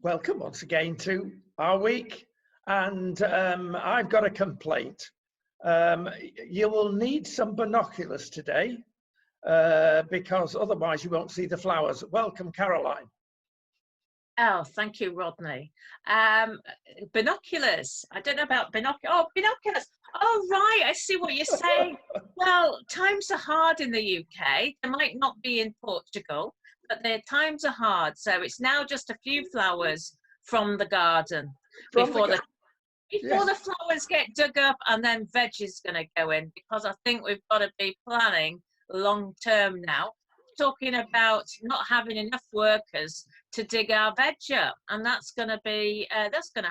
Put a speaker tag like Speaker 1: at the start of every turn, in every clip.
Speaker 1: Welcome once again to our week, and I've got a complaint. You will need some binoculars today because otherwise you won't see the flowers. Welcome, Caroline.
Speaker 2: Oh, thank you, Rodney. Binoculars. I don't know about binoculars. Oh, binoculars. Oh, right. I see what you're saying. Well, times are hard in the UK. They might not be in Portugal, but their times are hard. So it's now just a few flowers from the garden before the
Speaker 1: Yes.
Speaker 2: flowers get dug up, and then veg is going to go in, because I think we've got to be planning long term now, talking about not having enough workers to dig our veg up, and that's going to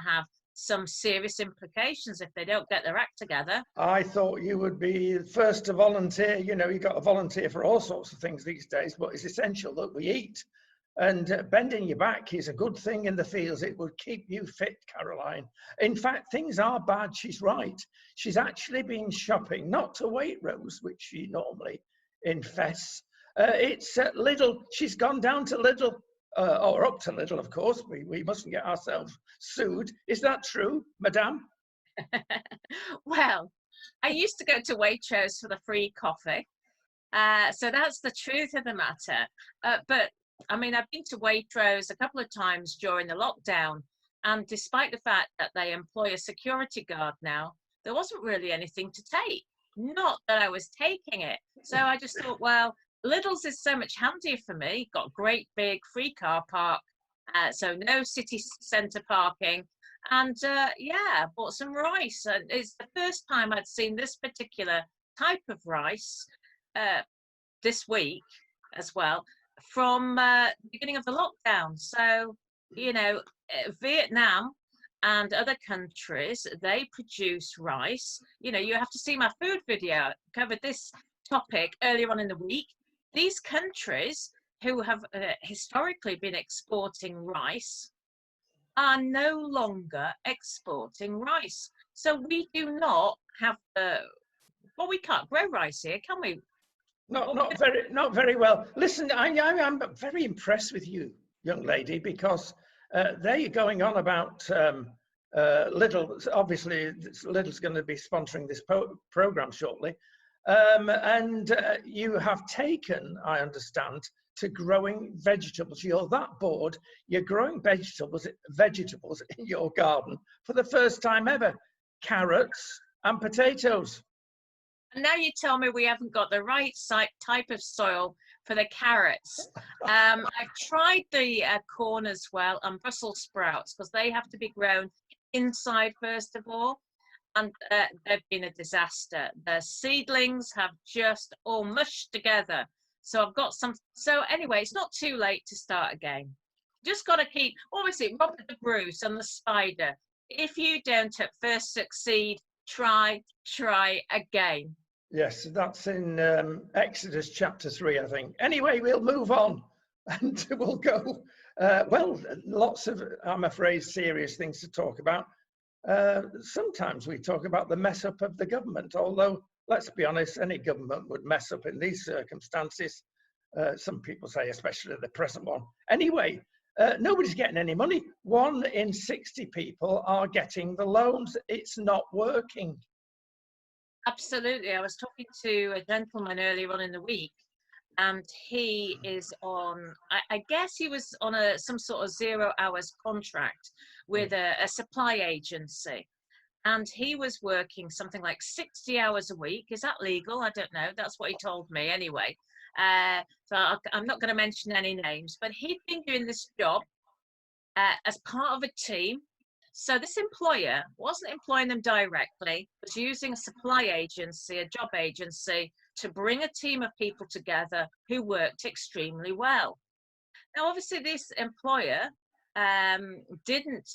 Speaker 2: have some serious implications if they don't get their act together.
Speaker 1: I thought you would be the first to volunteer. You know, you've got to volunteer for all sorts of things these days, but it's essential that we eat. And bending your back is a good thing in the fields. It would keep you fit, Caroline. In fact, things are bad. She's right. She's actually been shopping, not to Waitrose, which she normally infests. It's at Lidl. She's gone down to Lidl, or up to Lidl, of course. We mustn't get ourselves sued. Is that true, Madame?
Speaker 2: Well, I used to go to Waitrose for the free coffee. So that's the truth of the matter. But I mean, I've been to Waitrose a couple of times during the lockdown, and despite the fact that they employ a security guard now, there wasn't really anything to take. Not that I was taking it. So I just thought, well, Lidl's is so much handier for me. Got great big free car park, so no city centre parking. And yeah, bought some rice. And it's the first time I'd seen this particular type of rice this week as well, from the beginning of the lockdown. So, you know, Vietnam and other countries, they produce rice. You know, you have to see my food video. I covered this topic earlier on in the week. These countries who have historically been exporting rice are no longer exporting rice. So we do not have well, we can't grow rice here, can we?
Speaker 1: Not very well. Listen, I'm very impressed with you, young lady, because they're going on about Lidl. Obviously, Lidl's going to be sponsoring this program shortly, and you have taken, I understand, to growing vegetables. You're that bored. You're growing vegetables in your garden for the first time ever. Carrots and potatoes.
Speaker 2: And now you tell me we haven't got the right type of soil for the carrots. I've tried the corn as well, and Brussels sprouts, because they have to be grown inside first of all, and they've been a disaster. The seedlings have just all mushed together. So I've got some. So anyway, it's not too late to start again. Just got to keep, obviously, Robert the Bruce and the spider. If you don't at first succeed, try again.
Speaker 1: Yes, that's in Exodus chapter 3, I think. Anyway, we'll move on and we'll go. Well, lots of, I'm afraid, serious things to talk about. Sometimes we talk about the mess up of the government, although, let's be honest, any government would mess up in these circumstances. Some people say, especially the present one. Anyway, nobody's getting any money. 1 in 60 people are getting the loans. It's not working.
Speaker 2: Absolutely. I was talking to a gentleman earlier on in the week, and he is on, I guess he was on some sort of 0 hours contract with a supply agency. And he was working something like 60 hours a week. Is that legal? I don't know. That's what he told me anyway. So I'm not going to mention any names, but he'd been doing this job as part of a team. So this employer wasn't employing them directly, but using a supply agency, a job agency, to bring a team of people together who worked extremely well. Now, obviously, this employer didn't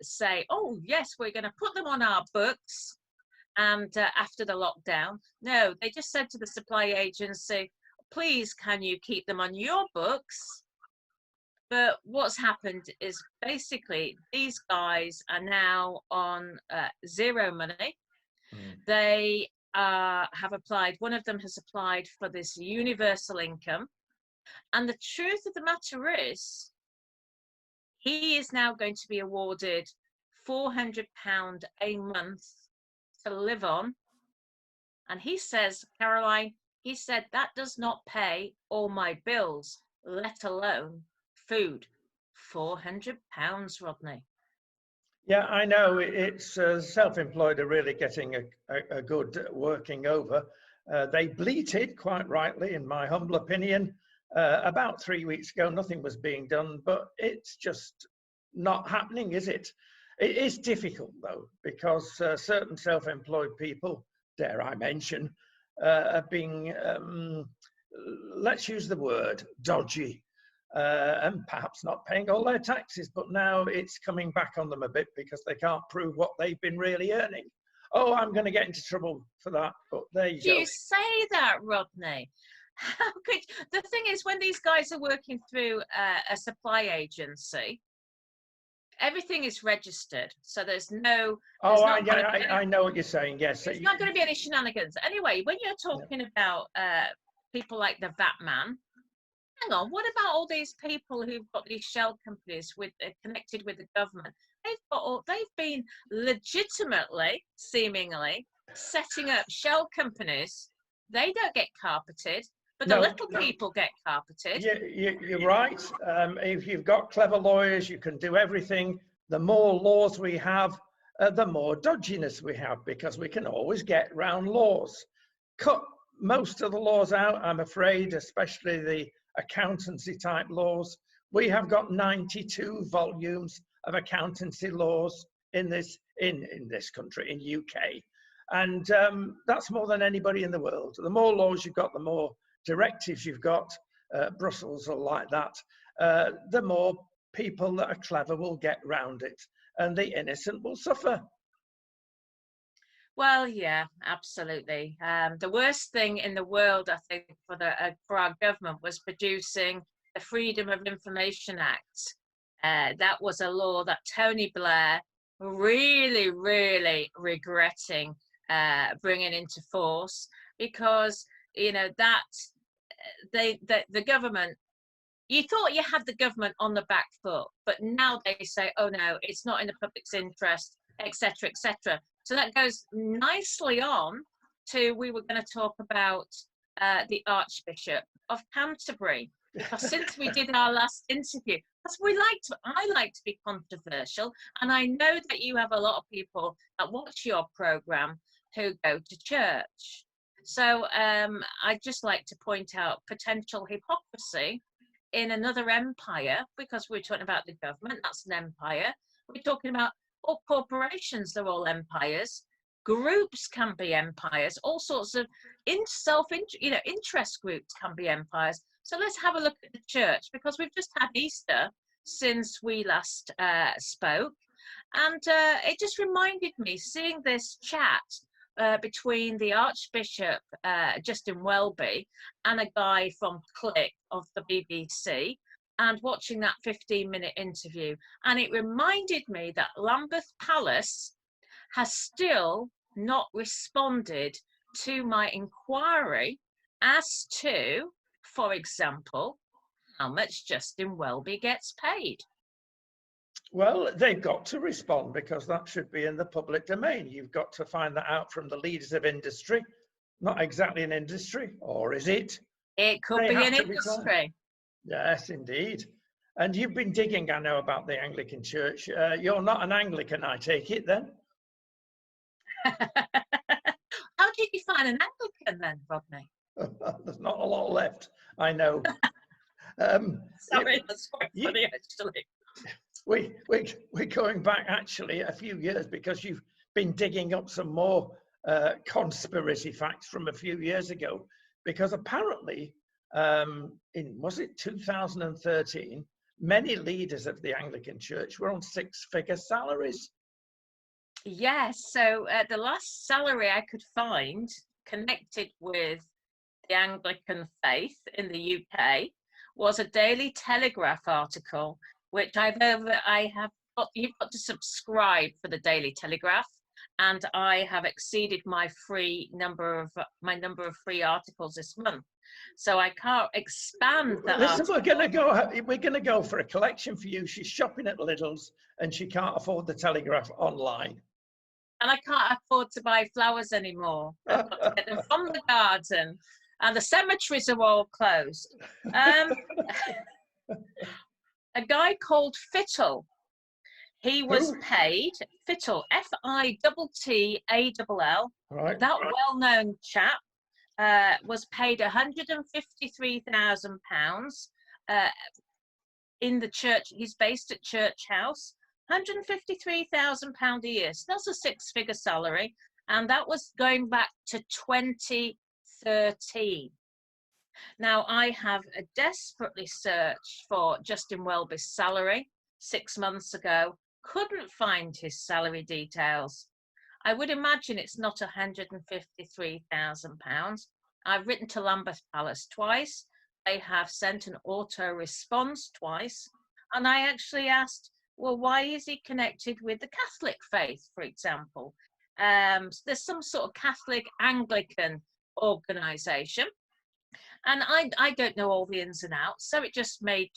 Speaker 2: say, oh, yes, we're going to put them on our books and after the lockdown. No, they just said to the supply agency, please, can you keep them on your books? But what's happened is basically these guys are now on zero money. They have applied, one of them has applied for this universal income. And the truth of the matter is, He is now going to be awarded £400 a month to live on. And he says, Caroline, he said that does not pay all my bills, let alone food. £400, Rodney.
Speaker 1: Yeah, I know it's self-employed are really getting a good working over. They bleated, quite rightly, in my humble opinion, about 3 weeks ago. Nothing was being done, but it's just not happening, is it? It is difficult, though, because certain self-employed people, dare I mention, are being, let's use the word, dodgy. And perhaps not paying all their taxes, but now it's coming back on them a bit because they can't prove what they've been really earning. Oh, I'm going to get into trouble for that, but there you
Speaker 2: Do
Speaker 1: go.
Speaker 2: you say that, Rodney? How could the thing is, when these guys are working through a supply agency, everything is registered, so there's no.
Speaker 1: Oh, I know what you're saying. Yes,
Speaker 2: there's not going to be any shenanigans. Anyway, when you're talking about people like the VAT man, hang on, what about all these people who've got these shell companies with connected with the government? They've been legitimately, seemingly, setting up shell companies. They don't get carpeted, but the little people get carpeted.
Speaker 1: You're right. If you've got clever lawyers, you can do everything. The more laws we have, the more dodginess we have, because we can always get round laws. Cut most of the laws out, I'm afraid, especially the accountancy type laws. We have got 92 volumes of accountancy laws in this country, in UK, and that's more than anybody in the world. The more laws you've got, the more directives you've got, Brussels are like that, the more people that are clever will get round it, and the innocent will suffer.
Speaker 2: Well, yeah, absolutely. The worst thing in the world, I think, for our government was producing the Freedom of Information Act. That was a law that Tony Blair really, really regretting bringing into force, because that the government. You thought you had the government on the back foot, but now they say, oh no, it's not in the public's interest, etc., etc. So that goes nicely on to, we were going to talk about the Archbishop of Canterbury, because since we did our last interview, because I like to be controversial, and I know that you have a lot of people that watch your program who go to church. So I'd just like to point out potential hypocrisy in another empire, because we're talking about the government, that's an empire. We're talking about all corporations, they're all empires. Groups can be empires, all sorts of interest groups can be empires. So let's have a look at the church, because we've just had Easter since we last spoke, and it just reminded me, seeing this chat between the Archbishop Justin Welby and a guy from Click of the BBC, and watching that 15-minute interview. And it reminded me that Lambeth Palace has still not responded to my inquiry as to, for example, how much Justin Welby gets paid.
Speaker 1: Well, they've got to respond, because that should be in the public domain. You've got to find that out from the leaders of industry. Not exactly an industry, or is it?
Speaker 2: It could be an industry.
Speaker 1: Yes, indeed. And you've been digging, I know, about the Anglican Church. You're not an Anglican, I take it, then?
Speaker 2: How do you define an Anglican, then, Rodney?
Speaker 1: There's not a lot left, I know.
Speaker 2: Sorry, that's quite funny, actually.
Speaker 1: We're going back, actually, a few years, because you've been digging up some more conspiracy facts from a few years ago, because apparently, was it 2013, many leaders of the Anglican Church were on six-figure salaries.
Speaker 2: Yes, so the last salary I could find connected with the Anglican faith in the UK was a Daily Telegraph article, which you've got to subscribe for the Daily Telegraph, and I have exceeded my number of free articles this month. So I can't expand that
Speaker 1: Listen,
Speaker 2: article.
Speaker 1: we're gonna go for a collection for you. She's shopping at Lidl's and she can't afford the Telegraph online.
Speaker 2: And I can't afford to buy flowers anymore. I've got to get them from the garden, and the cemeteries are all closed. A guy called Fittle, he was paid, Fittle, Fittall,
Speaker 1: Right.
Speaker 2: that well-known chap was paid £153,000 in the church. He's based at Church House. £153,000 a year. So that's a six-figure salary, and that was going back to 2013. Now, I have desperately searched for Justin Welby's salary 6 months ago, couldn't find his salary details. I would imagine it's not £153,000. I've written to Lambeth Palace twice. They have sent an auto response twice. And I actually asked, well, why is he connected with the Catholic faith, for example? There's some sort of Catholic Anglican organisation. And I don't know all the ins and outs, so it just made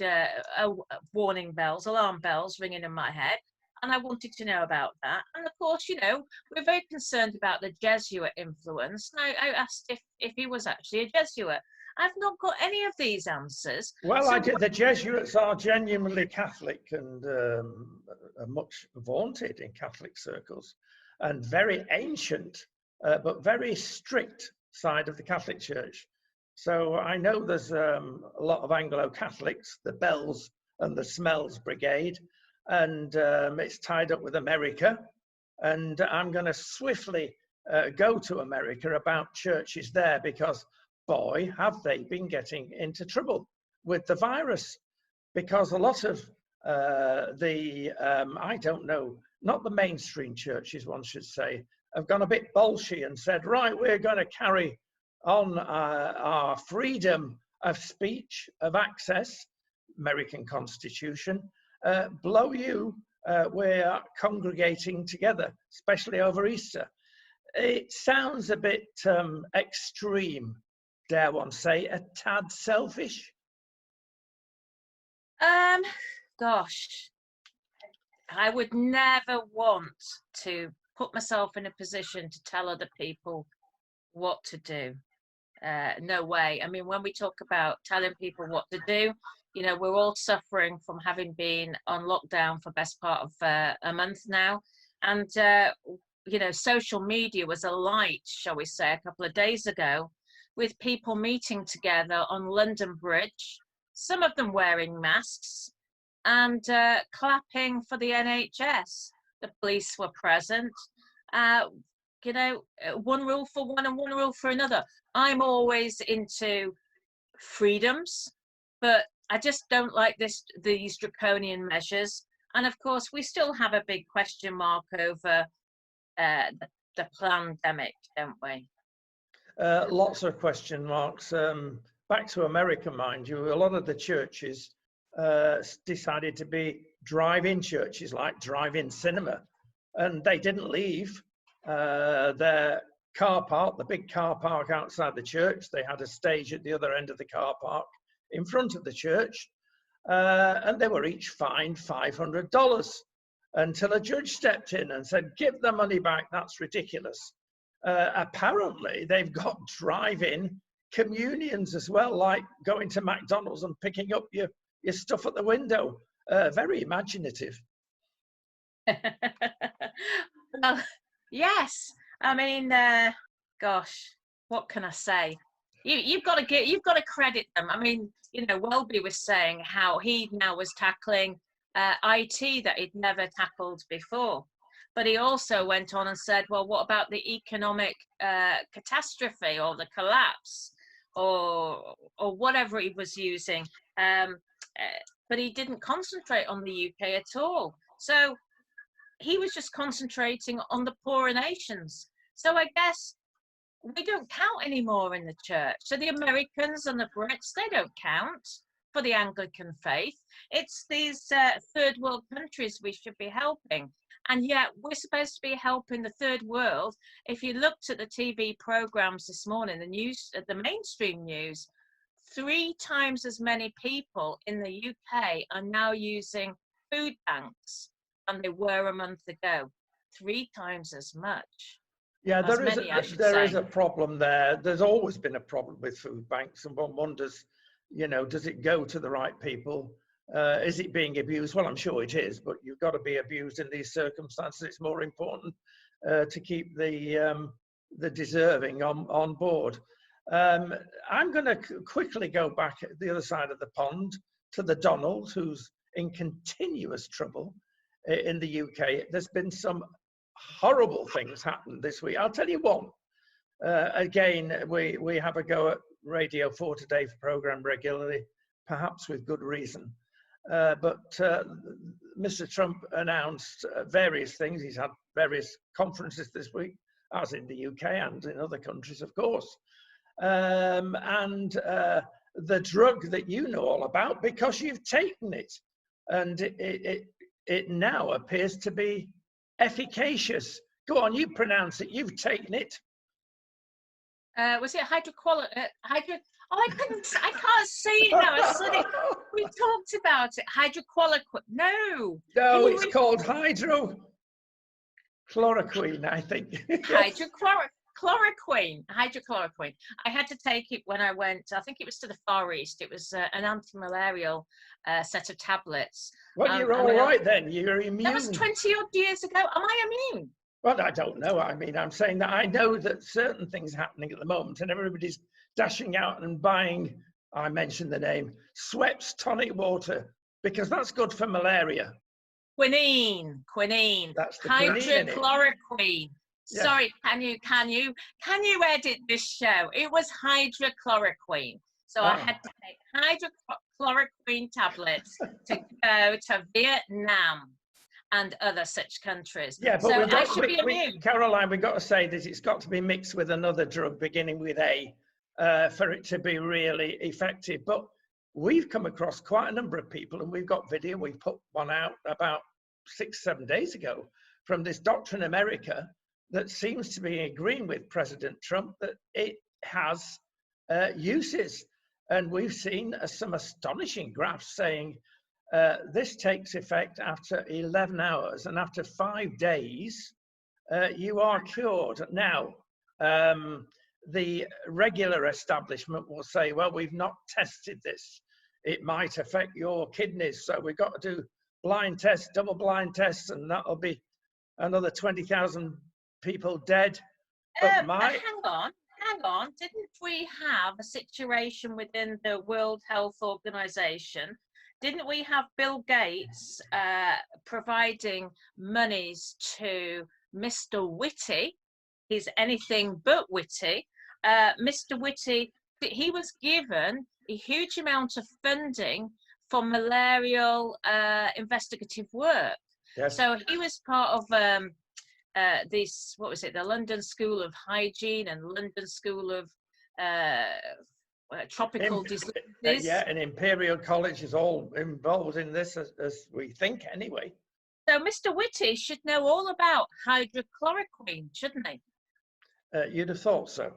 Speaker 2: warning bells, alarm bells ringing in my head. And I wanted to know about that. And of course, you know, we're very concerned about the Jesuit influence. And I asked if he was actually a Jesuit. I've not got any of these answers.
Speaker 1: Well,
Speaker 2: So
Speaker 1: the Jesuits are genuinely Catholic and are much vaunted in Catholic circles, and very ancient, but very strict side of the Catholic Church. So I know there's a lot of Anglo-Catholics, the Bells and the Smells Brigade, and it's tied up with America. And I'm going to swiftly go to America about churches there, because boy, have they been getting into trouble with the virus, because a lot of I don't know, not the mainstream churches, one should say, have gone a bit bolshy and said, right, we're going to carry on our freedom of speech, of access, American Constitution, blow you, we're congregating together, especially over Easter. It sounds a bit extreme, dare one say, a tad selfish?
Speaker 2: Gosh, I would never want to put myself in a position to tell other people what to do. No way. I mean, when we talk about telling people what to do, you know, we're all suffering from having been on lockdown for best part of a month now. And, you know, social media was alight, shall we say, a couple of days ago, with people meeting together on London Bridge, some of them wearing masks, and clapping for the NHS. The police were present. You know, one rule for one and one rule for another. I'm always into freedoms, but I just don't like these draconian measures. And of course, we still have a big question mark over the pandemic, don't we?
Speaker 1: Lots of question marks. Back to America, mind you, a lot of the churches decided to be drive-in churches, like drive-in cinema, and they didn't leave their car park, the big car park outside the church. They had a stage at the other end of the car park in front of the church, and they were each fined $500 until a judge stepped in and said, give the money back, that's ridiculous. Apparently, they've got drive-in communions as well, like going to McDonald's and picking up your stuff at the window. Very imaginative.
Speaker 2: Well, yes. I mean, gosh, what can I say? You've got to credit them. I mean, you know, Welby was saying how he now was tackling IT that he'd never tackled before. But he also went on and said, well, what about the economic catastrophe or the collapse or whatever he was using? But he didn't concentrate on the UK at all. So he was just concentrating on the poorer nations. So I guess we don't count anymore in the church. So the Americans and the Brits, they don't count for the Anglican faith. It's these third world countries we should be helping. And yet we're supposed to be helping the third world. If you looked at the TV programs this morning, the news, the mainstream news, 3 times as many people in the UK are now using food banks than they were a month ago. 3 times as much.
Speaker 1: Yeah,
Speaker 2: As many, I should
Speaker 1: there is
Speaker 2: say.
Speaker 1: a problem there. There's always been a problem with food banks, and one wonders, does it go to the right people? Is it being abused? Well, I'm sure it is, but you've got to be abused in these circumstances. It's more important to keep the deserving on board. I'm going to quickly go back at the other side of the pond to the Donald, who's in continuous trouble in the UK. There's been some horrible things happened this week. I'll tell you one. Again, we have a go at Radio 4 Today program regularly, perhaps with good reason. But Mr. Trump announced various things. He's had various conferences this week, as in the UK and in other countries, of course. And the drug that you know all about because you've taken it. And it now appears to be efficacious. Go on, you pronounce it. You've taken it.
Speaker 2: Was it hydroqual? Oh, I can't see it now. I said it. We talked about it. Hydroqualquine. No.
Speaker 1: No, it's called hydrochloroquine, I think.
Speaker 2: Hydrochloroquine. Hydrochloroquine. I had to take it when I went, I think it was to the Far East. It was an anti-malarial set of tablets.
Speaker 1: Well, you're all right then. You're immune.
Speaker 2: That was 20 odd years ago. Am I immune?
Speaker 1: Well, I don't know. I mean, I'm saying that I know that certain things are happening at the moment and everybody's dashing out and buying, I mentioned the name, Schweppes tonic water, because that's good for malaria.
Speaker 2: Quinine.
Speaker 1: That's the
Speaker 2: hydrochloroquine.
Speaker 1: Yeah.
Speaker 2: Sorry, can you edit this show? It was hydrochloroquine. So I had to take hydrochloroquine tablets to go to Vietnam and other such countries.
Speaker 1: Yeah, but
Speaker 2: so I should be immune.
Speaker 1: Caroline, we've got to say that it's got to be mixed with another drug beginning with A for it to be really effective. But we've come across quite a number of people, and we've got video. We put one out about 6-7 days ago from this doctor in America that seems to be agreeing with President Trump that it has uses. And we've seen some astonishing graphs saying this takes effect after 11 hours, and after 5 days, you are cured. Now, the regular establishment will say, well, we've not tested this. It might affect your kidneys, so we've got to do blind tests, double blind tests, and that'll be another 20,000 people dead. But
Speaker 2: hang on. Didn't we have a situation within the World Health Organization? Didn't we have Bill Gates providing monies to Mr. Whitty? He's anything but witty. Mr. Whitty, he was given a huge amount of funding for malarial investigative work.
Speaker 1: Yes.
Speaker 2: So he was part of this, what was it, the London School of Hygiene and London School of tropical diseases.
Speaker 1: Yeah, and Imperial College is all involved in this, as we think anyway.
Speaker 2: So Mr. Whitty should know all about hydrochloroquine, shouldn't he?
Speaker 1: You'd have thought so.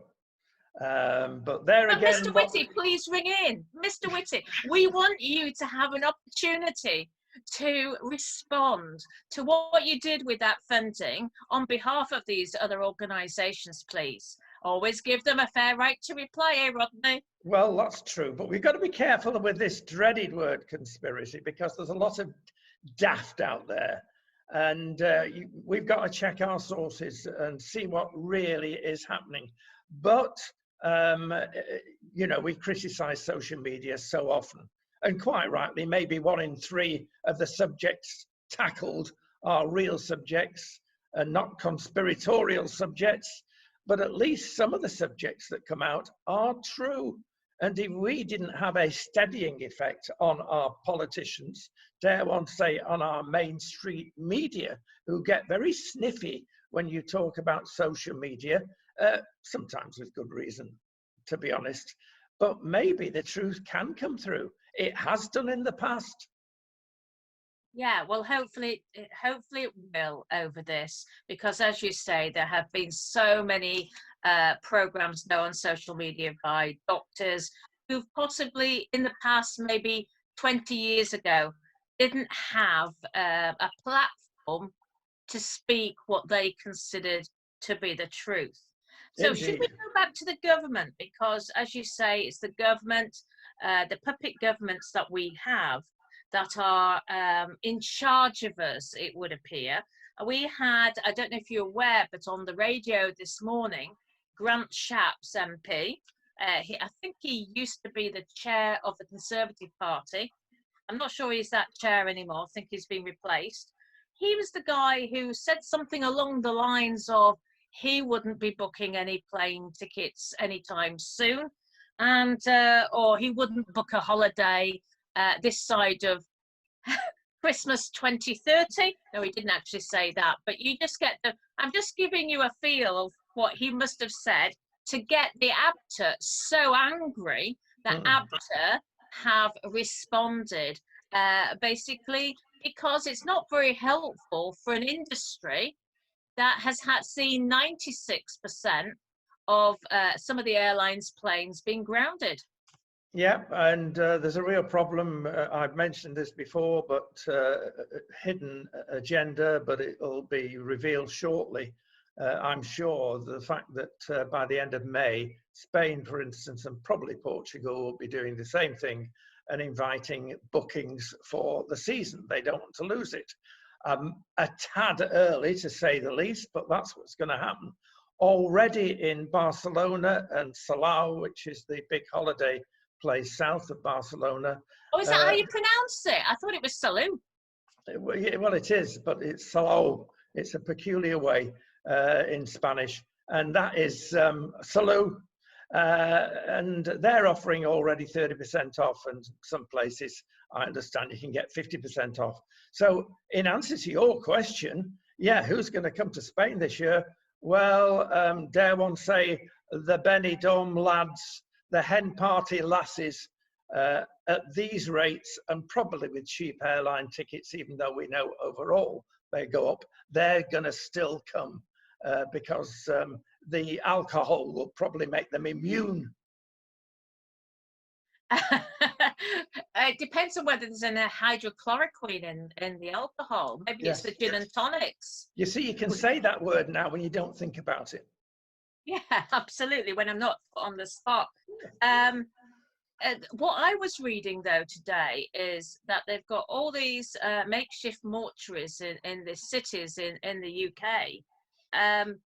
Speaker 1: But there again...
Speaker 2: Mr. Whitty, please ring in. Mr. Whitty, we want you to have an opportunity to respond to what you did with that funding on behalf of these other organisations, please. Always give them a fair right to reply, eh, Rodney?
Speaker 1: Well, that's true, but we've got to be careful with this dreaded word conspiracy, because there's a lot of daft out there, and we've got to check our sources and see what really is happening. But we criticize social media so often, and quite rightly. Maybe 1 in 3 of the subjects tackled are real subjects and not conspiratorial subjects, but at least some of the subjects that come out are true. And if we didn't have a steadying effect on our politicians, dare one say on our mainstream media, who get very sniffy when you talk about social media, sometimes with good reason, to be honest, but maybe the truth can come through. It has done in the past.
Speaker 2: Yeah, well, hopefully it will over this, because as you say, there have been so many programs now on social media by doctors who've possibly in the past, maybe 20 years ago, didn't have a platform to speak what they considered to be the truth. So should we
Speaker 1: Indeed.
Speaker 2: go back to the government? Because as you say, it's the government, the puppet governments that we have that are in charge of us, it would appear. We had, I don't know if you're aware, but on the radio this morning, Grant Shapps MP, I think he used to be the chair of the Conservative Party. I'm not sure he's that chair anymore. I think he's been replaced. He was the guy who said something along the lines of he wouldn't be booking any plane tickets anytime soon, and or he wouldn't book a holiday this side of Christmas 2030. No, he didn't actually say that, but you just get the, I'm just giving you a feel of what he must have said to get the ABTA so angry that ABTA have responded, basically because it's not very helpful for an industry that has seen 96% of some of the airlines' planes being grounded.
Speaker 1: Yeah, and there's a real problem. I've mentioned this before, but hidden agenda, but it'll be revealed shortly. I'm sure the fact that by the end of May, Spain, for instance, and probably Portugal will be doing the same thing and inviting bookings for the season. They don't want to lose it. A tad early, to say the least, but that's what's going to happen. Already in Barcelona and Salau, which is the big holiday place south of Barcelona.
Speaker 2: Oh, is that how you pronounce it? I thought it was Salou.
Speaker 1: Well, it is, but it's Salau. It's a peculiar way in Spanish, and that is Salou. And they're offering already 30% off, and some places, I understand, you can get 50% off. So in answer to your question, yeah, who's going to come to Spain this year? Well, dare one say the Benidorm lads, the hen party lasses, at these rates, and probably with cheap airline tickets, even though we know overall they go up, they're going to still come because the alcohol will probably make them immune.
Speaker 2: It depends on whether there's any hydrochloroquine in the alcohol. Maybe
Speaker 1: Yes.
Speaker 2: it's the gin and tonics.
Speaker 1: You see, you can say that word now when you don't think about it.
Speaker 2: Yeah, absolutely, when I'm not put on the spot. What I was reading, though, today is that they've got all these makeshift mortuaries in the cities in the UK. And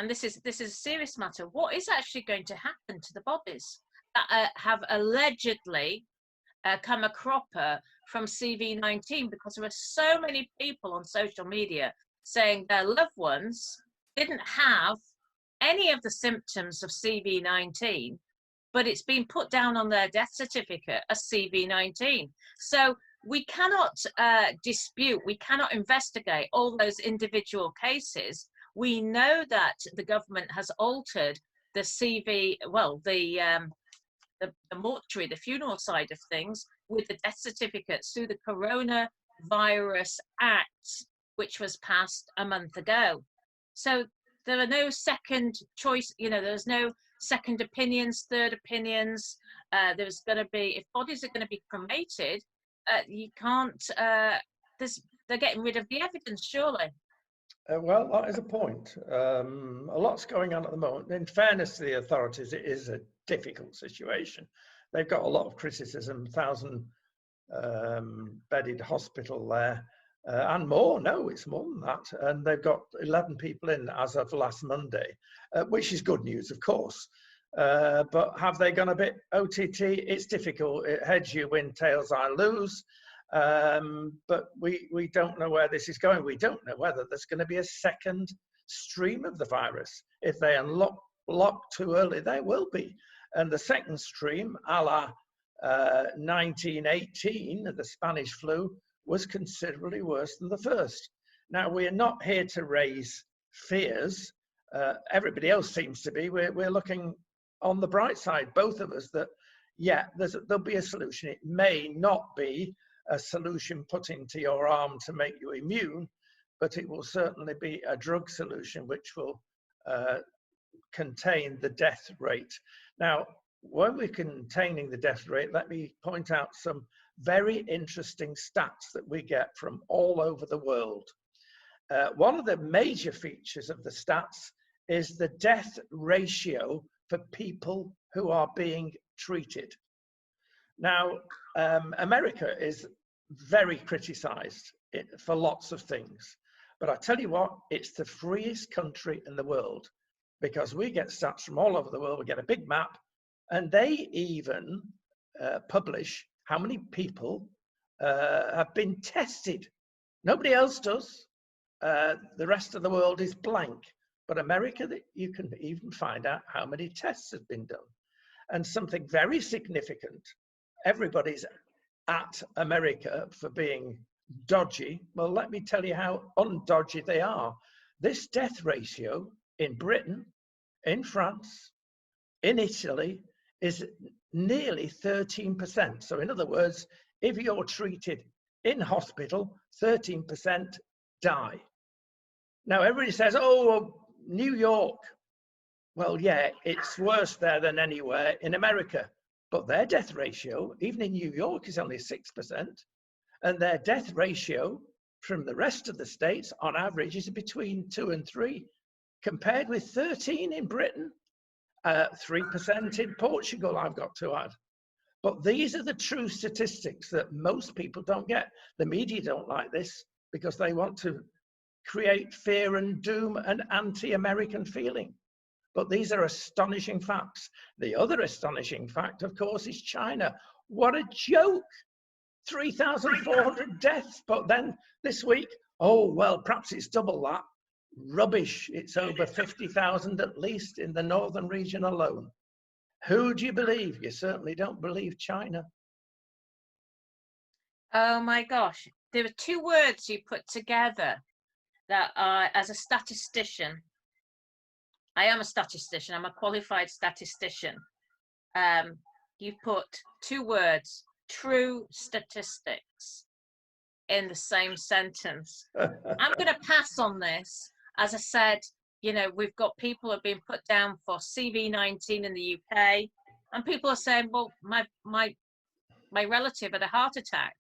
Speaker 2: this is a serious matter. What is actually going to happen to the bodies that have allegedly come a cropper from CV19? Because there are so many people on social media saying their loved ones didn't have any of the symptoms of CV19, but it's been put down on their death certificate as CV19. So we cannot dispute, we cannot investigate all those individual cases. We know that the government has altered the CV, well, the mortuary, the funeral side of things, with the death certificates through the Coronavirus Act, which was passed a month ago. So there are no second choice, there's no second opinions, third opinions. There's going to be, if bodies are going to be cremated, you can't, they're getting rid of the evidence, surely.
Speaker 1: Well, that is a point. A lot's going on at the moment. In fairness to the authorities, it is a difficult situation. They've got a lot of criticism, 1,000 bedded hospital there, and more. No, it's more than that. And they've got 11 people in as of last Monday, which is good news, of course. But have they gone a bit OTT? It's difficult. Heads you win, tails I lose. But we don't know where this is going. We don't know whether there's going to be a second stream of the virus. If they lock too early, there will be. And the second stream, a la 1918, the Spanish flu, was considerably worse than the first. Now, we're not here to raise fears. Everybody else seems to be. We're looking on the bright side, both of us, that, yeah, there'll be a solution. It may not be a solution put into your arm to make you immune, but it will certainly be a drug solution which will contain the death rate. Now, when we're containing the death rate, let me point out some very interesting stats that we get from all over the world. One of the major features of the stats is the death ratio for people who are being treated. Now, America is very criticized for lots of things, but I tell you what, it's the freest country in the world, because we get stats from all over the world. We get a big map, and they even publish how many people have been tested. Nobody else does. The rest of the world is blank. But America, you can even find out how many tests have been done. And something very significant, everybody's at America for being dodgy. Well, let me tell you how undodgy they are. This death ratio in Britain, in France, in Italy is nearly 13%. So in other words, if you're treated in hospital, 13% die. Now everybody says, oh, New York. Well, yeah, it's worse there than anywhere in America, but their death ratio, even in New York, is only 6%. And their death ratio from the rest of the states on average is between 2 and 3, compared with 13 in Britain, 3% in Portugal, I've got to add. But these are the true statistics that most people don't get. The media don't like this because they want to create fear and doom and anti-American feeling. But these are astonishing facts. The other astonishing fact, of course, is China. What a joke! 3,400 deaths. But then this week, oh, well, perhaps it's double that. Rubbish. It's over 50,000 at least in the northern region alone. Who do you believe? You certainly don't believe China.
Speaker 2: Oh my gosh. There were two words you put together that are, as a statistician, I am a statistician, I'm a qualified statistician. You put two words, true statistics, in the same sentence. I'm going to pass on this. As I said, you know, we've got people who have been put down for CV-19 in the UK, and people are saying, well, my relative had a heart attack,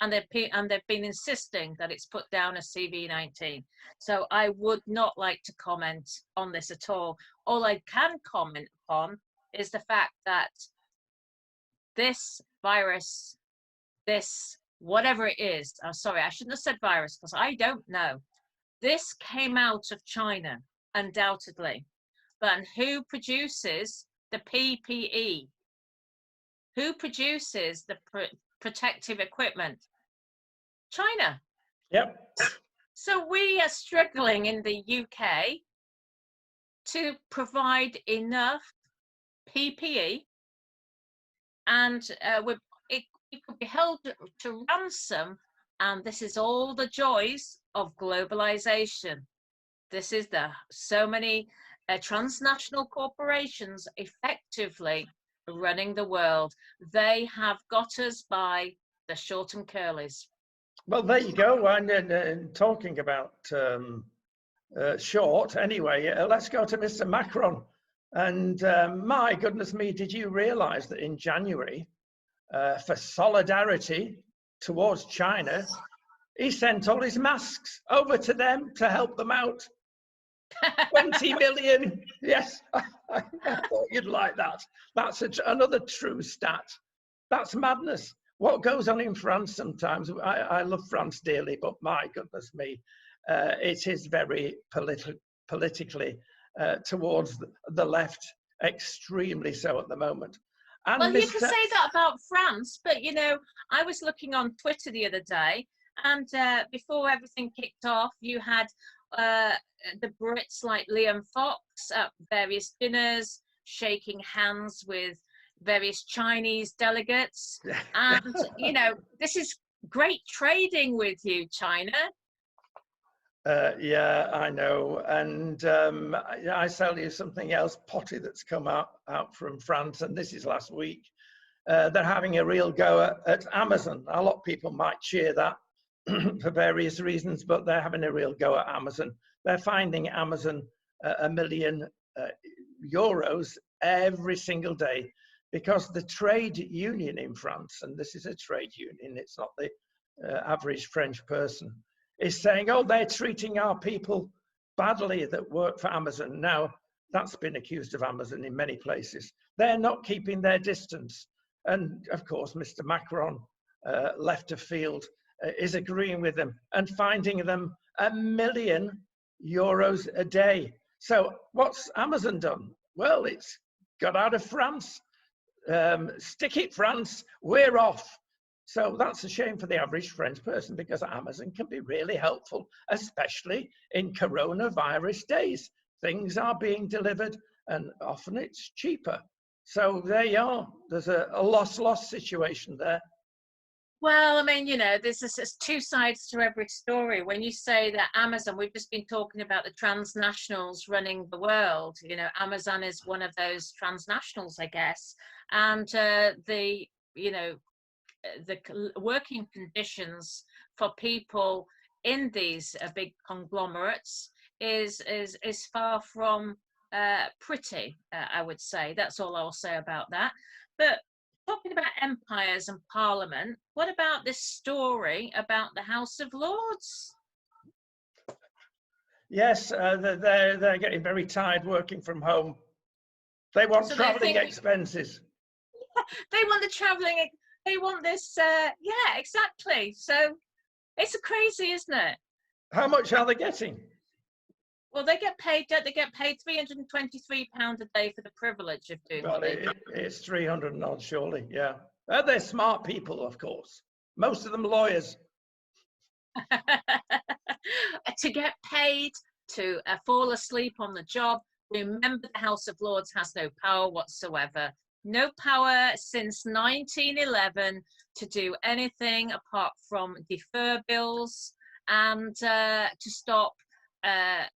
Speaker 2: and they've been insisting that it's put down as CV-19. So I would not like to comment on this at all. All I can comment upon is the fact that this virus, this whatever it is, I'm sorry, I shouldn't have said virus because I don't know. This came out of China, undoubtedly. But who produces the PPE? Who produces the protective equipment? China.
Speaker 1: Yep.
Speaker 2: So we are struggling in the UK to provide enough PPE, and it could be held to ransom. And this is all the joys of globalization. This is so many transnational corporations effectively running the world. They have got us by the short and curlies.
Speaker 1: Well, there you go. And talking about short, anyway, let's go to Mr. Macron. And my goodness me, did you realize that in January, for solidarity towards China, he sent all his masks over to them to help them out? 20 million. Yes, I thought you'd like that. That's another true stat. That's madness. What goes on in France sometimes, I love France dearly, but my goodness me, it is very politically towards the left, extremely so at the moment. And
Speaker 2: well, you can say that about France, but you know, I was looking on Twitter the other day, and before everything kicked off, you had the Brits like Liam Fox at various dinners, shaking hands with various Chinese delegates. And, you know, this is great trading with you, China.
Speaker 1: Yeah, I know. And I tell you something else potty that's come out from France, and this is last week. They're having a real go at Amazon. A lot of people might cheer that for various reasons, but they're having a real go at Amazon. They're finding Amazon €1 million every single day. because the trade union in France, and this is a trade union, it's not the average French person, is saying, oh, they're treating our people badly that work for Amazon. Now, that's been accused of Amazon in many places. They're not keeping their distance. And of course, Mr. Macron, left of field, is agreeing with them and finding them €1 million a day. So what's Amazon done? Well, it's got out of France. Stick it, France, we're off. So that's a shame for the average French person, because Amazon can be really helpful, especially in coronavirus days. Things are being delivered and often it's cheaper. So there you are. There's a loss-loss situation there.
Speaker 2: Well, I mean, there's two sides to every story. When you say that Amazon, we've just been talking about the transnationals running the world. Amazon is one of those transnationals, I guess. And the working conditions for people in these big conglomerates is far from pretty, I would say. That's all I'll say about that. But talking about empires and parliament, what about this story about the House of Lords?
Speaker 1: Yes, they're getting very tired working from home. They want traveling expenses.
Speaker 2: They want the traveling. They want this. Yeah, exactly. So it's crazy, isn't it?
Speaker 1: How much are they getting?
Speaker 2: Well, they get paid £323 a day for the privilege of doing what they do.
Speaker 1: It's 300 and odd, surely. Yeah, they're smart people, of course. Most of them lawyers.
Speaker 2: To get paid to fall asleep on the job. Remember, the House of Lords has no power whatsoever. No power since 1911 to do anything apart from defer bills and to stop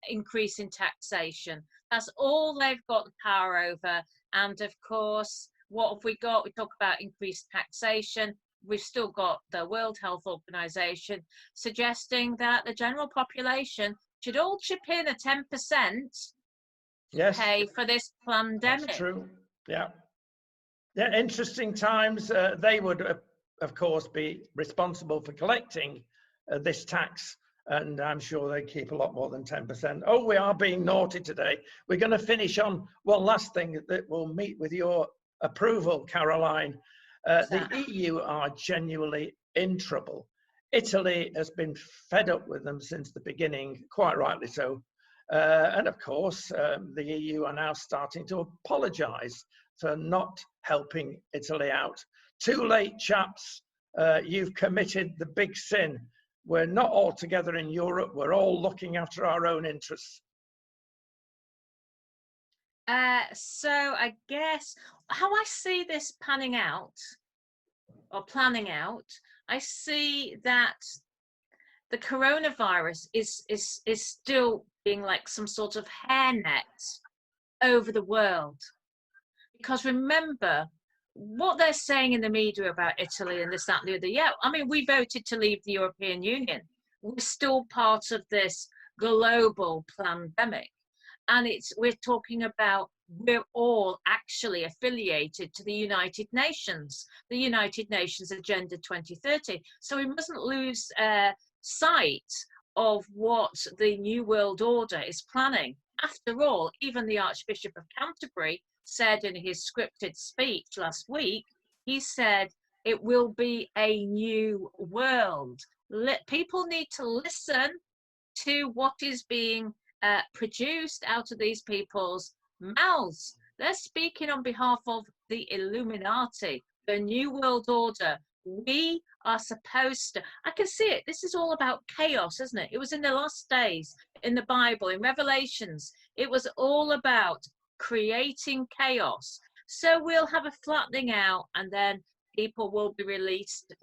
Speaker 2: increasing taxation. That's all they've got the power over. And of course, what have we got? We talk about increased taxation. We've still got the World Health Organization suggesting that the general population should all chip in a 10% to pay for this pandemic.
Speaker 1: That's true. Yeah. Yeah, interesting times. They would, of course, be responsible for collecting this tax, and I'm sure they keep a lot more than 10%. Oh, we are being naughty today. We're going to finish on one last thing that will meet with your approval, Caroline. The EU are genuinely in trouble. Italy has been fed up with them since the beginning, quite rightly so. And of course, the EU are now starting to apologise for not helping Italy out. Too late, chaps. You've committed the big sin. We're not all together in Europe. We're all looking after our own interests.
Speaker 2: So I guess how I see this panning out or planning out, I see that the coronavirus is still being like some sort of hairnet over the world. Because remember, what they're saying in the media about Italy and this, that, and the other, yeah, I mean, we voted to leave the European Union. We're still part of this global pandemic. And we're talking about, we're all actually affiliated to the United Nations Agenda 2030. So we mustn't lose sight of what the New World Order is planning. After all, even the Archbishop of Canterbury said in his scripted speech last week, he said it will be a new world. People need to listen to what is being produced out of these people's mouths. They're speaking on behalf of the Illuminati, the New World Order. We are supposed to, I can see it, this is all about chaos, isn't it? It was in the last days, in the Bible, in Revelations, it was all about creating chaos. So we'll have a flattening out, and then people will be released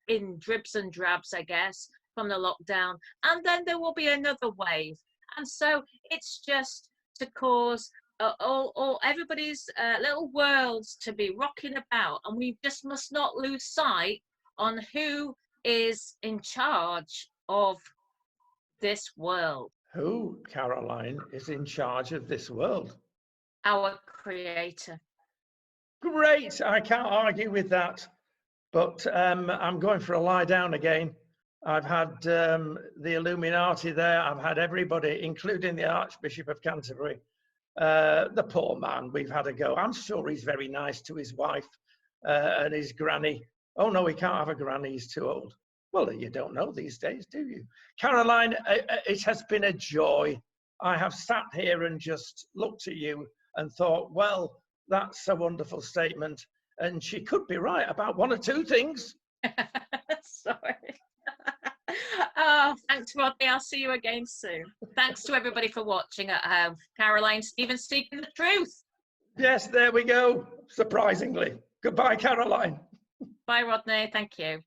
Speaker 2: in dribs and drabs, I guess, from the lockdown, and then there will be another wave. And so it's just to cause all everybody's little worlds to be rocking about, and we just must not lose sight on who is in charge of this world.
Speaker 1: Who, Caroline, is in charge of this world?
Speaker 2: Our Creator.
Speaker 1: Great, I can't argue with that. But I'm going for a lie down again. I've had the Illuminati there. I've had everybody, including the Archbishop of Canterbury. The poor man, we've had a go. I'm sure he's very nice to his wife and his granny. Oh, no, he can't have a granny. He's too old. Well, you don't know these days, do you? Caroline, it has been a joy. I have sat here and just looked at you and thought, well, that's a wonderful statement. And she could be right about one or two things.
Speaker 2: Sorry. Oh, thanks, Rodney. I'll see you again soon. Thanks to everybody for watching at home. Caroline Stevens speaking the truth.
Speaker 1: Yes, there we go. Surprisingly. Goodbye, Caroline.
Speaker 2: Bye, Rodney. Thank you.